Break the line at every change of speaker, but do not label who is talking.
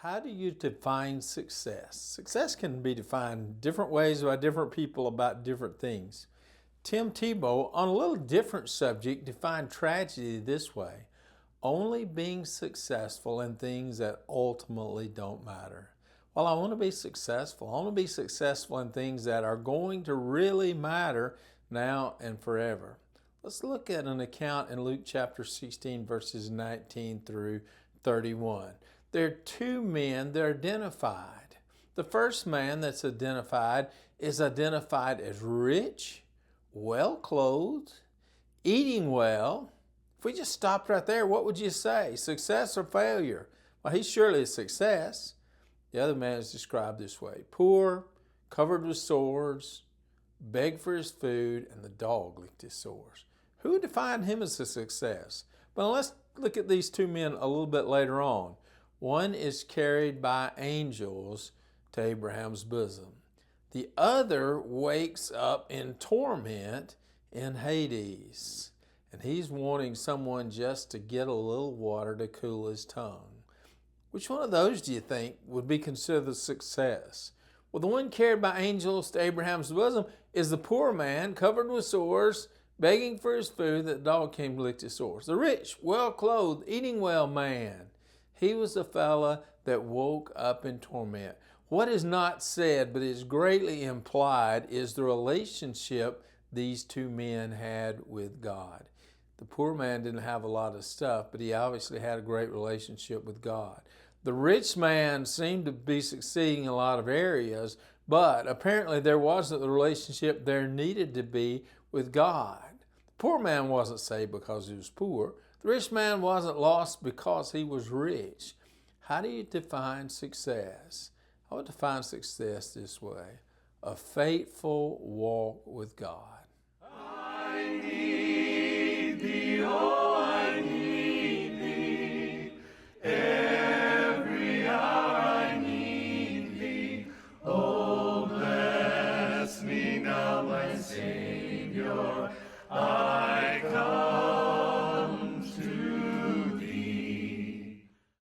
How do you define success? Success can be defined different ways by different people about different things. Tim Tebow, on a little different subject, defined tragedy this way: only being successful in things that ultimately don't matter. Well, I want to be successful. I want to be successful in things that are going to really matter now and forever. Let's look at an account in Luke chapter 16, verses 19 through 31. There are two men that are identified. The first man that's identified is identified as rich, well clothed, eating well. If we just stopped right there, what would you say? Success or failure? Well, he's surely a success. The other man is described this way: poor, covered with sores, begged for his food, and the dog licked his sores. Who would define him as a success? Well, let's look at these two men a little bit later on. One is carried by angels to Abraham's bosom. The other wakes up in torment in Hades, and he's wanting someone just to get a little water to cool his tongue. Which one of those do you think would be considered a success? Well, the one carried by angels to Abraham's bosom is the poor man, covered with sores, begging for his food, that dog came to lick his sores. The rich, well-clothed, eating well man, he was the fella that woke up in torment. What is not said, but is greatly implied, is the relationship these two men had with God. The poor man didn't have a lot of stuff, but he obviously had a great relationship with God. The rich man seemed to be succeeding in a lot of areas, but apparently there wasn't the relationship there needed to be with God. The poor man wasn't saved because he was poor. The rich man wasn't lost because he was rich. How do you define success? I would define success this way: a faithful walk with God.
I need thee, oh, I need thee. Every hour I need thee. Oh, bless me now, my Savior. I come.